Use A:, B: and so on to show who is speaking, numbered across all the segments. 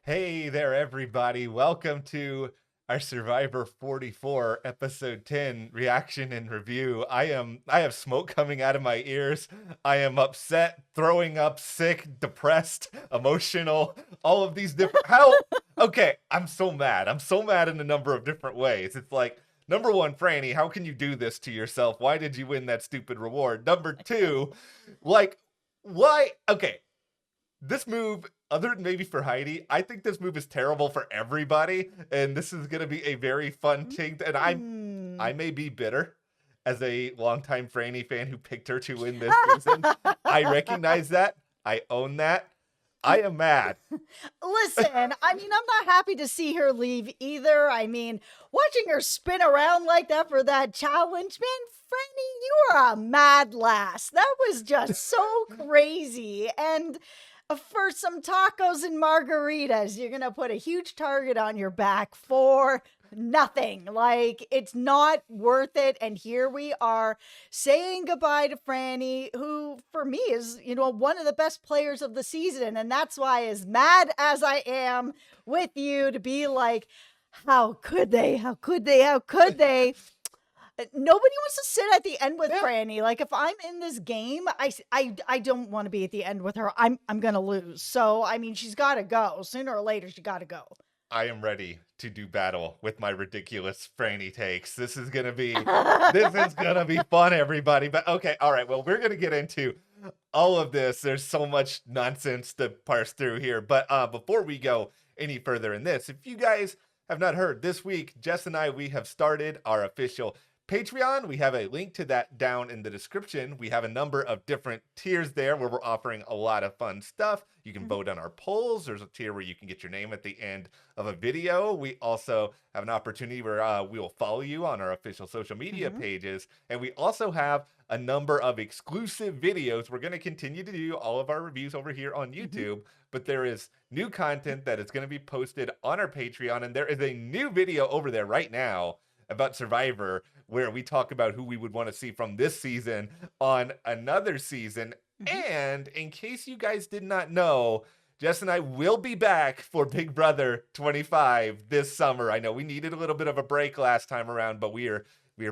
A: Hey there, everybody. Welcome to our Survivor 44, episode 10 reaction and review. I have smoke coming out of my ears. I am upset, throwing up, sick, depressed, emotional, all of these different okay, I'm so mad. I'm so mad in a number of different ways. It's like, number one, Franny, how can you do this to yourself? Why did you win that stupid reward? Number two, like, why? Okay, this move, other than maybe for Heidi, I think this move is terrible for everybody, and this is going to be a very fun thing. And I may be bitter as a longtime Franny fan who picked her to win this season. I recognize that. I own that. I am mad.
B: Listen, I mean, I'm not happy to see her leave either. I mean, watching her spin around like that for that challenge, man, Franny, you are a mad lass. That was just so crazy. And for some tacos and margaritas, you're going to put a huge target on your back for nothing. Like, it's not worth it. And here we are saying goodbye to Franny, who for me is, one of the best players of the season. And that's why, as mad as I am with you, to be like, how could they? How could they? How could they? Nobody wants to sit at the end with Franny. Like, if I'm in this game, I don't want to be at the end with her. I'm gonna lose. So I mean, she's got to go sooner or later. She got to go.
A: I am ready to do battle with my ridiculous Franny takes. This is gonna be fun, everybody. But okay, all right. Well, we're gonna get into all of this. There's so much nonsense to parse through here. But before we go any further in this, if you guys have not heard, this week Jess and we have started our official Patreon. We have a link to that down in the description. We have a number of different tiers there where we're offering a lot of fun stuff. You can vote on our polls. There's a tier where you can get your name at the end of a video. We also have an opportunity where we will follow you on our official social media pages. And we also have a number of exclusive videos. We're going to continue to do all of our reviews over here on YouTube, but there is new content that is going to be posted on our Patreon. And there is a new video over there right now about Survivor, where we talk about who we would want to see from this season on another season. And in case you guys did not know, Jess and I will be back for Big Brother 25 this summer. I know we needed a little bit of a break last time around, but we are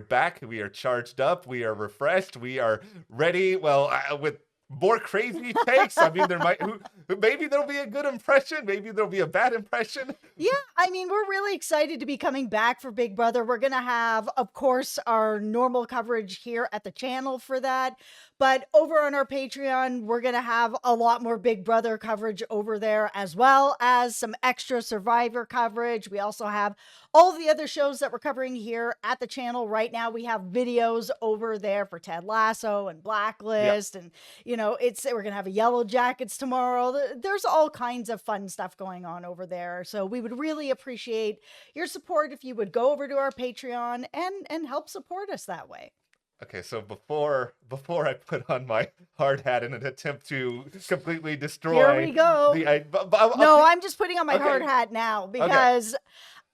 A: back. We are charged up. We are refreshed. We are ready. Well, with more crazy takes. I mean, maybe there'll be a good impression. Maybe there'll be a bad impression.
B: Yeah, I mean, we're really excited to be coming back for Big Brother. We're going to have, of course, our normal coverage here at the channel for that. But over on our Patreon, we're going to have a lot more Big Brother coverage over there, as well as some extra Survivor coverage. We also have all the other shows that we're covering here at the channel. Right now, we have videos over there for Ted Lasso and Blacklist. And, we're going to have a Yellow Jackets tomorrow. There's all kinds of fun stuff going on over there. So we would really appreciate your support if you would go over to our Patreon and help support us that way.
A: Okay, so before I put on my hard hat in an attempt to completely destroy,
B: here we go. No, I'm just putting on my hard hat now because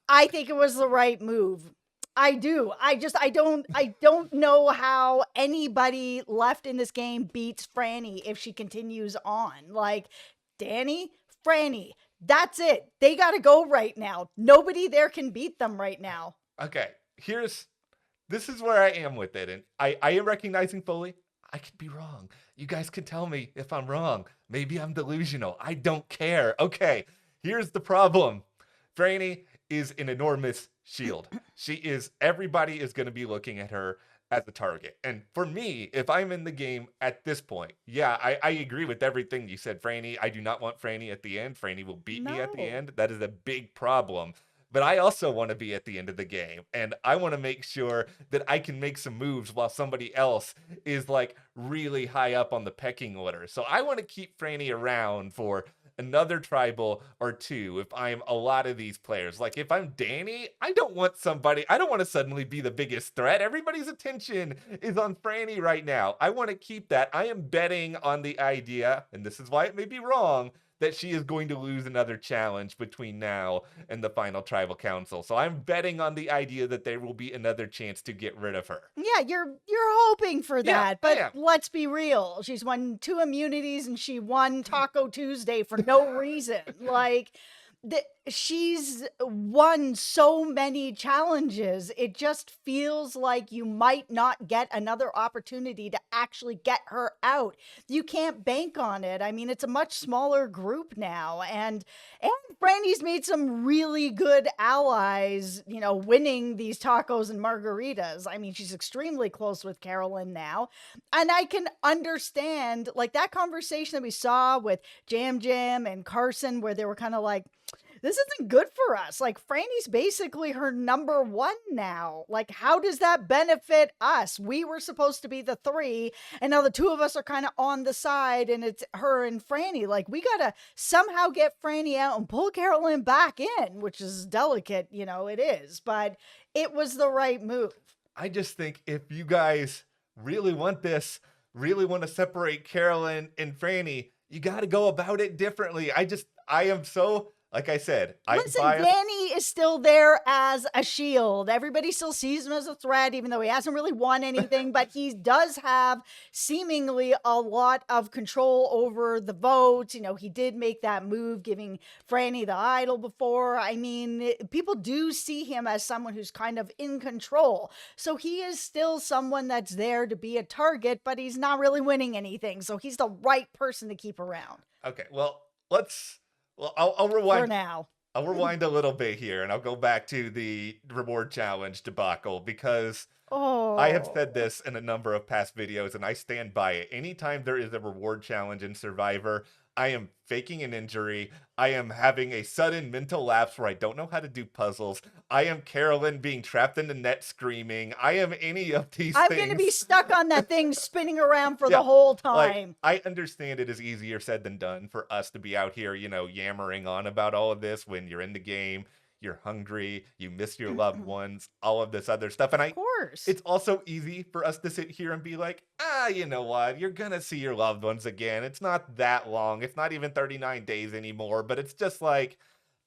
B: I think it was the right move. I do. I don't know how anybody left in this game beats Franny if she continues on. Like, Danny, Franny, that's it. They got to go right now. Nobody there can beat them right now.
A: Okay, this is where I am with it. And I am recognizing fully, I could be wrong. You guys can tell me if I'm wrong. Maybe I'm delusional. I don't care. Okay, here's the problem. Franny is an enormous shield. Everybody is going to be looking at her as a target. And for me, if I'm in the game at this point, yeah, I agree with everything you said, Franny. I do not want Franny at the end. Franny will beat me at the end. That is a big problem. But I also want to be at the end of the game, and I want to make sure that I can make some moves while somebody else is like really high up on the pecking order. So I want to keep Franny around for another tribal or two if I'm a lot of these players. Like, if I'm Danny, I don't want to suddenly be the biggest threat. Everybody's attention is on Franny right now. I want to keep that. I am betting on the idea, and this is why it may be wrong, that she is going to lose another challenge between now and the final tribal council. So I'm betting on the idea that there will be another chance to get rid of her.
B: Yeah, you're hoping for that, but let's be real. She's won 2 immunities and she won Taco Tuesday for no reason. Like, she's won so many challenges. It just feels like you might not get another opportunity to actually get her out. You can't bank on it. I mean, it's a much smaller group now, and Franny's made some really good allies, winning these tacos and margaritas. I mean, she's extremely close with Carolyn now. And I can understand, like, that conversation that we saw with Jam Jam and Carson, where they were kind of like, this isn't good for us. Like, Franny's basically her number one now. Like, how does that benefit us? We were supposed to be the three, and now the two of us are kind of on the side, and it's her and Franny. Like, we got to somehow get Franny out and pull Carolyn back in, which is delicate, it is. But it was the right move.
A: I just think if you guys really want this, really want to separate Carolyn and Franny, you got to go about it differently. I am so, like I said,
B: listen, Danny is still there as a shield. Everybody still sees him as a threat, even though he hasn't really won anything, but he does have seemingly a lot of control over the votes. He did make that move, giving Franny the idol before. I mean, people do see him as someone who's kind of in control. So he is still someone that's there to be a target, but he's not really winning anything. So he's the right person to keep around.
A: Okay, well, I'll rewind.
B: For now.
A: I'll rewind a little bit here, and I'll go back to the reward challenge debacle, because I have said this in a number of past videos, and I stand by it. Anytime there is a reward challenge in Survivor, I am faking an injury. I am having a sudden mental lapse where I don't know how to do puzzles. I am Carolyn being trapped in the net screaming. I am any of these things.
B: I'm going to be stuck on that thing spinning around for the whole time.
A: Like, I understand it is easier said than done for us to be out here, yammering on about all of this when you're in the game. You're hungry, you miss your loved ones, all of this other stuff. And
B: of course,
A: it's also easy for us to sit here and be like, you know what? You're going to see your loved ones again. It's not that long. It's not even 39 days anymore, but it's just like,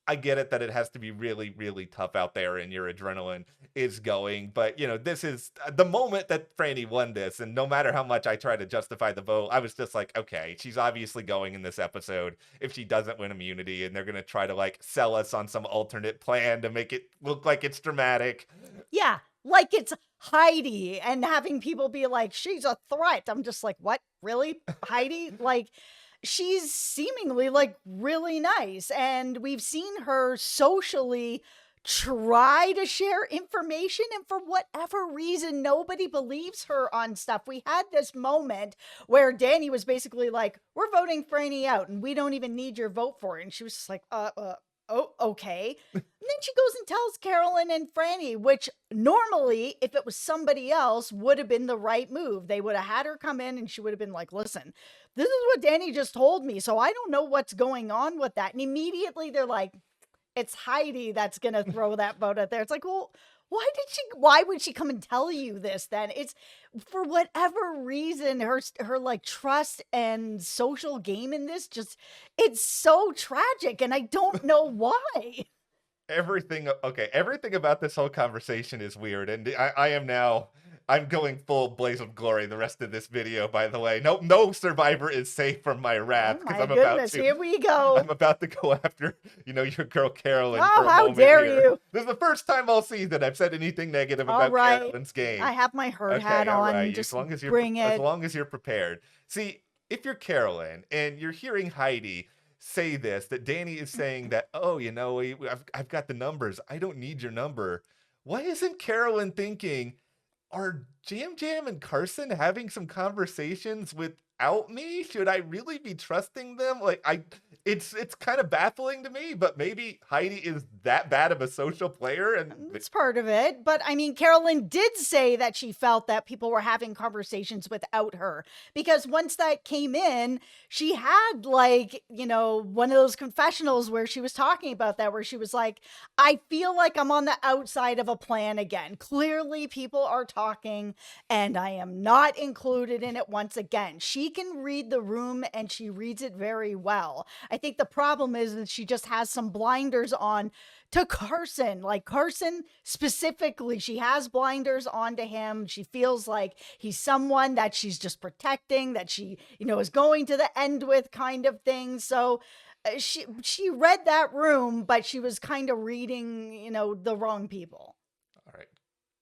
A: I get it that it has to be really, really tough out there and your adrenaline is going. But, this is the moment that Franny won this. And no matter how much I try to justify the vote, I was just like, okay, she's obviously going in this episode if she doesn't win immunity. And they're going to try to sell us on some alternate plan to make it look like it's dramatic.
B: Yeah, like it's Heidi and having people be like, she's a threat. I'm just like, what? Really? Heidi? She's seemingly really nice, and we've seen her socially try to share information, and for whatever reason nobody believes her on stuff. We had this moment where Danny was basically like, we're voting Franny out and we don't even need your vote for it, and she was just like, oh, okay. And then she goes and tells Carolyn and Franny, which normally, if it was somebody else, would have been the right move. They would have had her come in and she would have been like, listen, this is what Danny just told me, so I don't know what's going on with that. And immediately they're like, it's Heidi that's going to throw that vote out there. It's like, well, why would she come and tell you this then? It's for whatever reason, her trust and social game in this it's so tragic, and I don't know why.
A: Everything about this whole conversation is weird, and I'm going full blaze of glory the rest of this video, by the way. No survivor is safe from my wrath,
B: because here we go.
A: I'm about to go after, your girl Carolyn.
B: Oh,
A: for a
B: how
A: moment
B: dare
A: here.
B: you.
A: This is the first time all season I've said anything negative about Carolyn's game.
B: I have my herd hat on.
A: Right.
B: Just
A: as
B: bring it.
A: As long as you're prepared. See, if you're Carolyn and you're hearing Heidi say this, that Danny is saying that, I've got the numbers. I don't need your number. Why isn't Carolyn thinking, are Jam Jam and Carson having some conversations without me? Should I really be trusting them? It's kind of baffling to me, but maybe Heidi is that bad of a social player, and
B: it's part of it. But I mean, Carolyn did say that she felt that people were having conversations without her, because once that came in, she had one of those confessionals where she was talking about that, where she was like, I feel like I'm on the outside of a plan again. Clearly people are talking and I am not included in it once again. She can read the room and she reads it very well. I think the problem is that she just has some blinders on to Carson. Like Carson specifically, she has blinders onto him. She feels like he's someone that she's just protecting, that she, is going to the end with kind of thing. So she read that room, but she was kind of reading, the wrong people.
A: All right.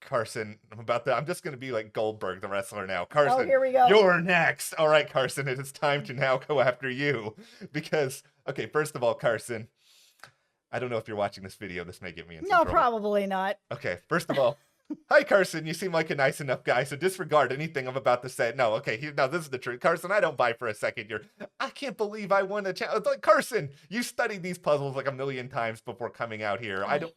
A: Carson, I'm just going to be like Goldberg, the wrestler now.
B: Oh,
A: Carson,
B: here we go.
A: you're next. All right, Carson, it is time to now go after you. Because, okay, first of all, Carson, I don't know if you're watching this video. This may get me in some
B: No,
A: trouble.
B: probably not.
A: Okay, first of all, hi, Carson. You seem like a nice enough guy, so disregard anything I'm about to say. No, okay, no, this is the truth. Carson, I don't buy for a second. I can't believe I won a challenge. Like, Carson, you studied these puzzles like a million times before coming out here. I don't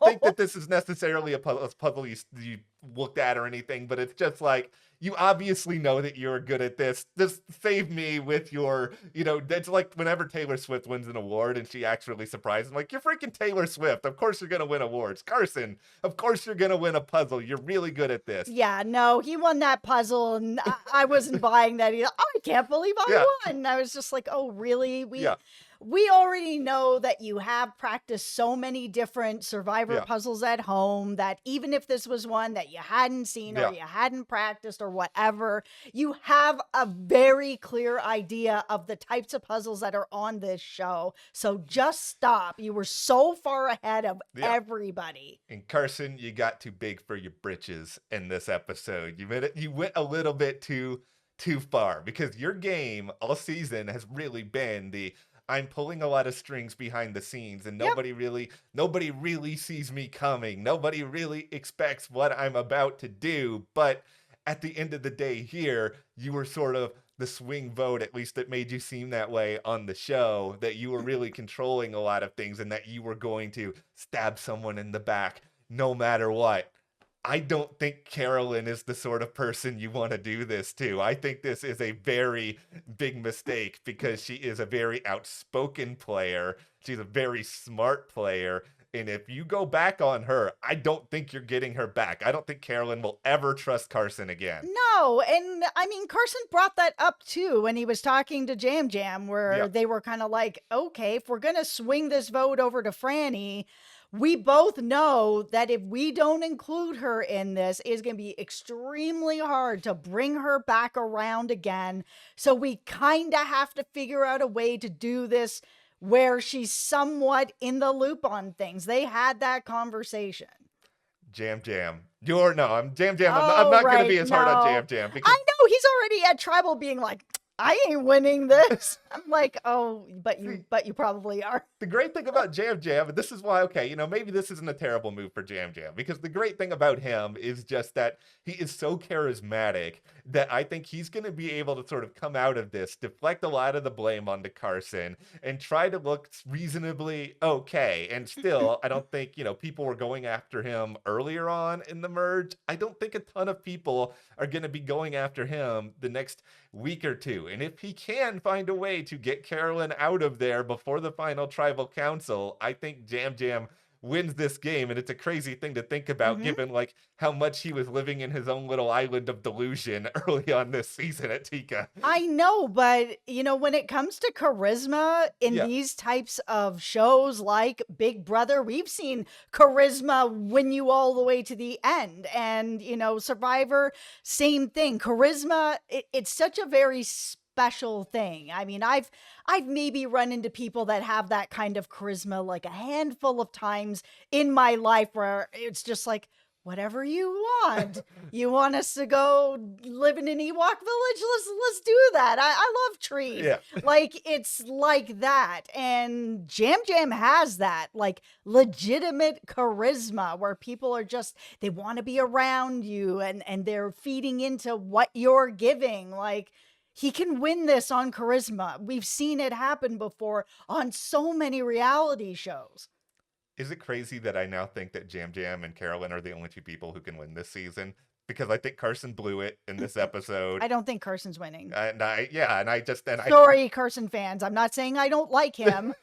A: think that this is necessarily a puzzle you looked at or anything, but it's just like, you obviously know that you're good at this. Just save me with your, it's like whenever Taylor Swift wins an award and she acts really surprised. I'm like, you're freaking Taylor Swift. Of course you're going to win awards. Carson, of course you're going to win a puzzle. You're really good at this.
B: Yeah, no, he won that puzzle and I wasn't buying that either. Oh, I can't believe I won. I was just like, oh, really? We already know that you have practiced so many different Survivor puzzles at home that even if this was one that you hadn't seen or you hadn't practiced or whatever, you have a very clear idea of the types of puzzles that are on this show. So just stop. You were so far ahead of everybody.
A: And Carson, you got too big for your britches in this episode. You went a little bit too far, because your game all season has really been I'm pulling a lot of strings behind the scenes, and nobody really sees me coming. Nobody really expects what I'm about to do. But at the end of the day here, you were sort of the swing vote, at least it made you seem that way on the show, that you were really controlling a lot of things and that you were going to stab someone in the back no matter what. I don't think Carolyn is the sort of person you want to do this to. I think this is a very big mistake, because she is a very outspoken player. She's a very smart player. And if you go back on her, I don't think you're getting her back. I don't think Carolyn will ever trust Carson again.
B: No, and I mean, Carson brought that up too when he was talking to Jam Jam, where they were kind of like, okay, if we're going to swing this vote over to Franny, we both know that if we don't include her in this, it's going to be extremely hard to bring her back around again. So we kind of have to figure out a way to do this where she's somewhat in the loop on things. They had that conversation.
A: Jam Jam. I'm Jam Jam. I'm not going to be as hard on Jam Jam.
B: Because I know he's already at Tribal being like, I ain't winning this. I'm like, oh, but you probably are.
A: The great thing about Jam Jam, and this is why, okay, maybe this isn't a terrible move for Jam Jam, because the great thing about him is just that he is so charismatic that I think he's going to be able to sort of come out of this, deflect a lot of the blame onto Carson, and try to look reasonably okay. And still, I don't think, people were going after him earlier on in the merge. I don't think a ton of people are going to be going after him the next week or two. And if he can find a way to get Carolyn out of there before the final tribal council, I think Jam Jam wins this game. And it's a crazy thing to think about, given like how much he was living in his own little island of delusion early on this season at Tika.
B: I know, but when it comes to charisma in these types of shows like Big Brother, we've seen charisma win you all the way to the end. And Survivor, same thing. Charisma, it's such a very special thing. I mean, I've maybe run into people that have that kind of charisma like a handful of times in my life, where it's just like, whatever you want. You want us to go live in an Ewok village? Let's do that. I love trees.
A: Yeah.
B: Like, it's like that. And Jam Jam has that, like, legitimate charisma where people are just, they want to be around you and they're feeding into what you're giving. Like, he can win this on charisma. We've seen it happen before on so many reality shows.
A: Is it crazy that I now think that Jam Jam and Carolyn are the only two people who can win this season? Because I think Carson blew it in this episode.
B: I don't think Carson's winning.
A: Sorry,
B: Carson fans. I'm not saying I don't like him.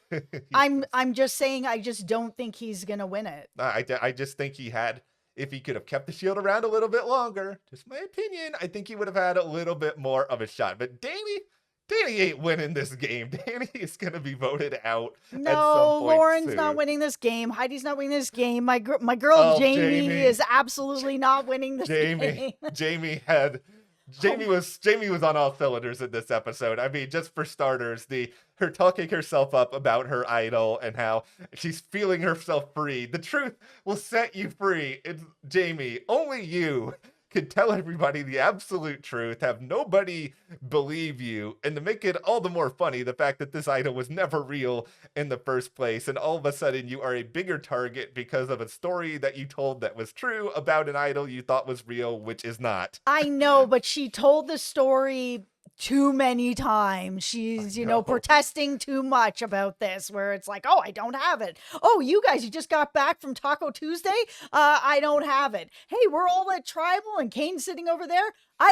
B: I'm just saying I just don't think he's gonna win it.
A: I just think if he could have kept the shield around a little bit longer, just my opinion, I think he would have had a little bit more of a shot. But Danny ain't winning this game. Danny is going to be voted out at some point
B: Lauren's
A: soon.
B: not winning this game. Heidi's not winning this game. My girl Jamie is absolutely not winning this game.
A: Jamie had
B: Oh,
A: Jamie was on all cylinders in this episode. I mean, just for starters, her talking herself up about her idol and how she's feeling herself free. The truth will set you free. It's Jamie. Only you can tell everybody the absolute truth, have nobody believe you, and to make it all the more funny, the fact that this idol was never real in the first place, and all of a sudden you are a bigger target because of a story that you told that was true about an idol you thought was real, which is not.
B: I know, but she told the story too many times.
A: I
B: She's,
A: know.
B: protesting too much about this, where it's like, oh, I don't have it. Oh, you guys, you just got back from Taco Tuesday? I don't have it. Hey, we're all at Tribal and Kane's sitting over there. I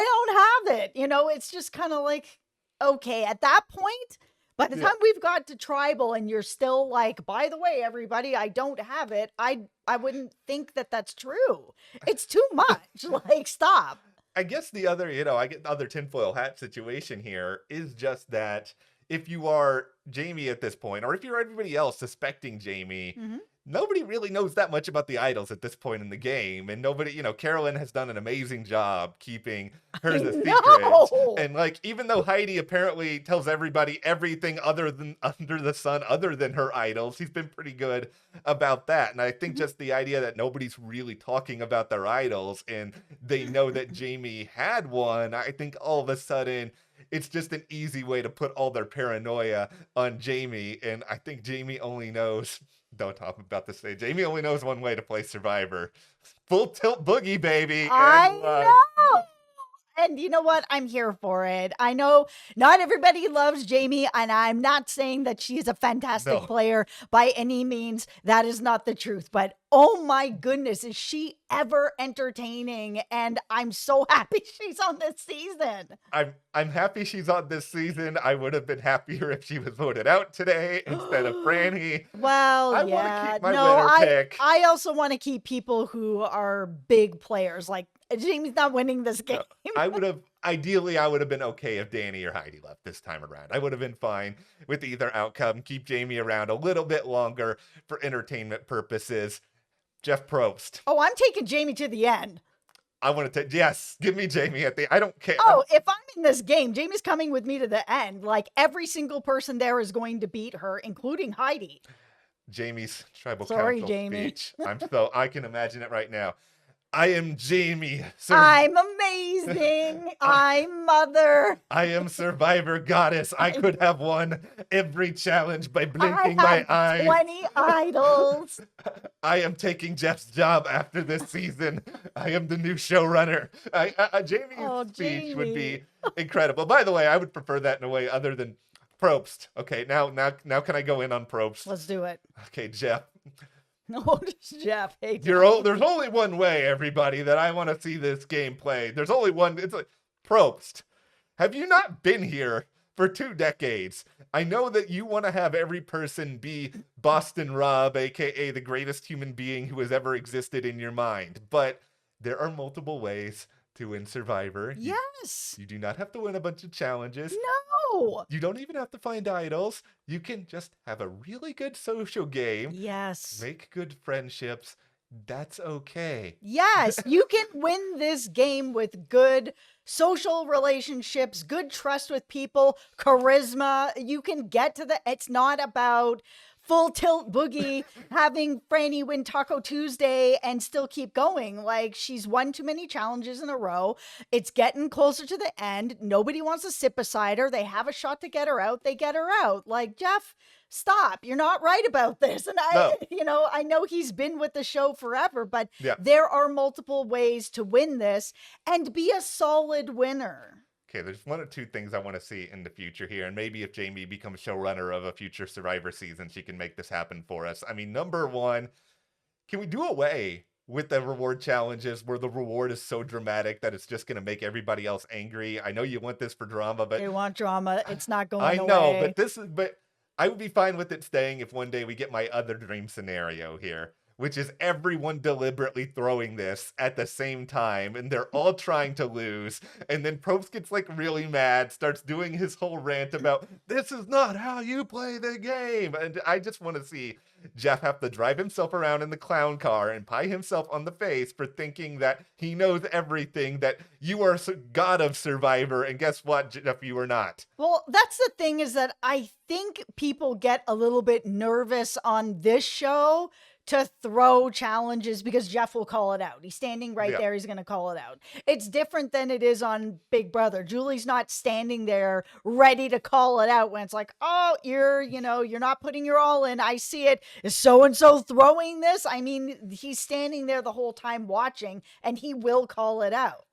B: don't have it. It's just kind of like, okay, at that point, by the
A: Yeah.
B: time we've got to Tribal and you're still like, by the way, everybody, I don't have it. I wouldn't think that that's true. It's too much. Like, stop.
A: I guess the other, I get the other tinfoil hat situation here is just that if you are Jamie at this point, or if you're everybody else suspecting Jamie,
B: Mhm.
A: nobody really knows that much about the idols at this point in the game. And nobody, Carolyn has done an amazing job keeping hers a secret.
B: No.
A: And like, even though Heidi apparently tells everybody everything other than under the sun, other than her idols, she's been pretty good about that. And I think
B: Mhm.
A: just the idea that nobody's really talking about their idols and they know that Jamie had one, I think all of a sudden it's just an easy way to put all their paranoia on Jamie. And I think Jamie only knows, don't talk about this today, Jamie only knows one way to play Survivor. Full tilt boogie, baby.
B: I
A: And
B: know. And you know what? I'm here for it. I know not everybody loves Jamie, and I'm not saying that she's a fantastic
A: No.
B: player by any means. That is not the truth. But oh my goodness, is she ever entertaining? And I'm so happy she's on this season.
A: I'm happy she's on this season. I would have been happier if she was voted out today instead of Franny.
B: Well,
A: I wanna
B: yeah.
A: keep my
B: No,
A: winner pick.
B: I also want to keep people who are big players. Like, Jamie's not winning this game.
A: I would have been okay if Danny or Heidi left this time around. I would have been fine with either outcome. Keep Jamie around a little bit longer for entertainment purposes. Jeff Probst.
B: Oh, I'm taking Jamie to the end.
A: I want to take, yes, give me Jamie at the, I don't care.
B: Oh, if I'm in this game, Jamie's coming with me to the end. Like, every single person there is going to beat her, including Heidi.
A: Jamie's tribal
B: Sorry,
A: council
B: Jamie.
A: speech. I can imagine it right now. I am Jamie.
B: I'm amazing. I'm Mother.
A: I am Survivor Goddess. I could have won every challenge by blinking
B: I
A: my
B: have
A: eye.
B: 20 idols.
A: I am taking Jeff's job after this season. I am the new showrunner. Jamie's speech would be incredible. By the way, I would prefer that in a way other than Probst. Okay, now can I go in on Probst?
B: Let's do it.
A: Okay, Jeff.
B: No, Jeff. Hey,
A: There's only one way, everybody, that I want to see this game played. There's only one. It's like, Probst, have you not been here for 2 decades? I know that you want to have every person be Boston Rob, aka the greatest human being who has ever existed in your mind, but there are multiple ways to win Survivor.
B: Yes.
A: You do not have to win a bunch of challenges.
B: No.
A: You don't even have to find idols. You can just have a really good social game.
B: Yes.
A: Make good friendships. That's okay.
B: Yes, you can win this game with good social relationships, good trust with people, charisma. You can get to it's not about full tilt boogie, having Franny win Taco Tuesday and still keep going. Like, she's won too many challenges in a row. It's getting closer to the end. Nobody wants to sit beside her. They have a shot to get her out. They get her out. Like, Jeff, stop. You're not right about this. And I know he's been with the show forever, but there are multiple ways to win this and be a solid winner.
A: Okay, there's 1 or 2 things I want to see in the future here, and maybe if Jamie becomes showrunner of a future Survivor season, she can make this happen for us. I mean, number 1, can we do away with the reward challenges where the reward is so dramatic that it's just going to make everybody else angry? I know you want this for drama, but
B: they want drama. It's not going away.
A: I know, but I would be fine with it staying if one day we get my other dream scenario here, which is everyone deliberately throwing this at the same time, and they're all trying to lose. And then Probst gets like really mad, starts doing his whole rant about this is not how you play the game. And I just want to see Jeff have to drive himself around in the clown car and pie himself on the face for thinking that he knows everything, that you are god of Survivor, and guess what, Jeff, you are not.
B: Well, that's the thing, is that I think people get a little bit nervous on this show to throw challenges because Jeff will call it out. He's standing right there. He's going to call it out. It's different than it is on Big Brother. Julie's not standing there ready to call it out when it's like, oh, you're not putting your all in. I see it. Is so-and-so throwing this? I mean, he's standing there the whole time watching, and he will call it out.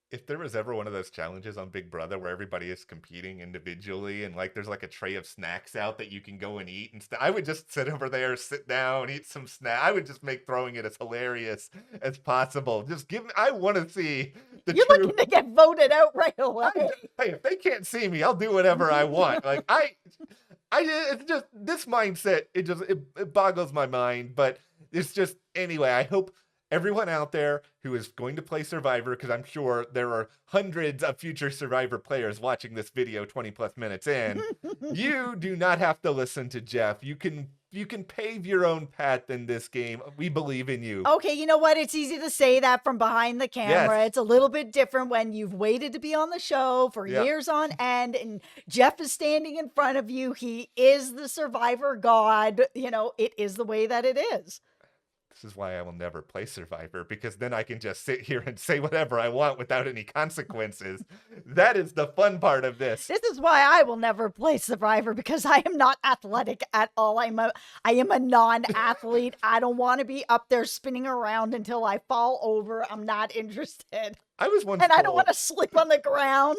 A: If there was ever one of those challenges on Big Brother where everybody is competing individually and like there's like a tray of snacks out that you can go and eat and stuff, I would just sit over there, sit down, eat some snack. I would just make throwing it as hilarious as possible. Just I want to see the
B: You're looking to get voted out right away.
A: Hey, if they can't see me, I'll do whatever I want. Like it's just this mindset. It boggles my mind, but it's just, anyway, I hope everyone out there who is going to play Survivor, because I'm sure there are hundreds of future Survivor players watching this video 20 plus minutes in, you do not have to listen to Jeff. You can pave your own path in this game. We believe in you.
B: Okay, you know what? It's easy to say that from behind the camera.
A: Yes.
B: It's a little bit different when you've waited to be on the show for years on end, and Jeff is standing in front of you. He is the Survivor god. It is the way that it is.
A: This is why I will never play Survivor, because then I can just sit here and say whatever I want without any consequences. That is the fun part of this.
B: This is why I will never play Survivor, because I am not athletic at all. I am a non-athlete. I don't want to be up there spinning around until I fall over. I'm not interested.
A: I was once
B: and I don't want to sleep on the ground.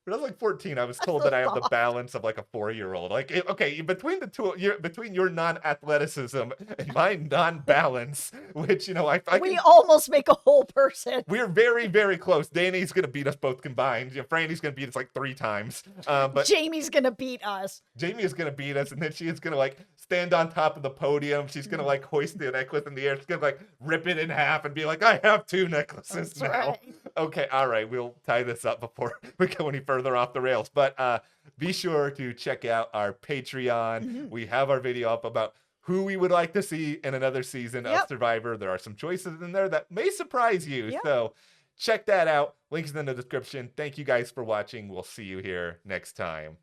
A: When I was like 14, I was told that I have the balance of like a 4-year-old. Like, okay, between the two, between your non-athleticism and my non-balance, which, we
B: almost make a whole person.
A: We're very, very close. Danny's going to beat us both combined. Franny's going to beat us like 3 times. But
B: Jamie's going to beat us.
A: Jamie is going to beat us, and then she is going to like stand on top of the podium. She's going to like hoist the necklace in the air. She's going to like rip it in half and be like, I have 2 necklaces now. Right. Okay, all right. We'll tie this up before we go any further off the rails. But be sure to check out our Patreon. Mm-hmm. We have our video up about who we would like to see in another season of Survivor. There are some choices in there that may surprise you. Yep. So check that out. Links in the description. Thank you guys for watching. We'll see you here next time.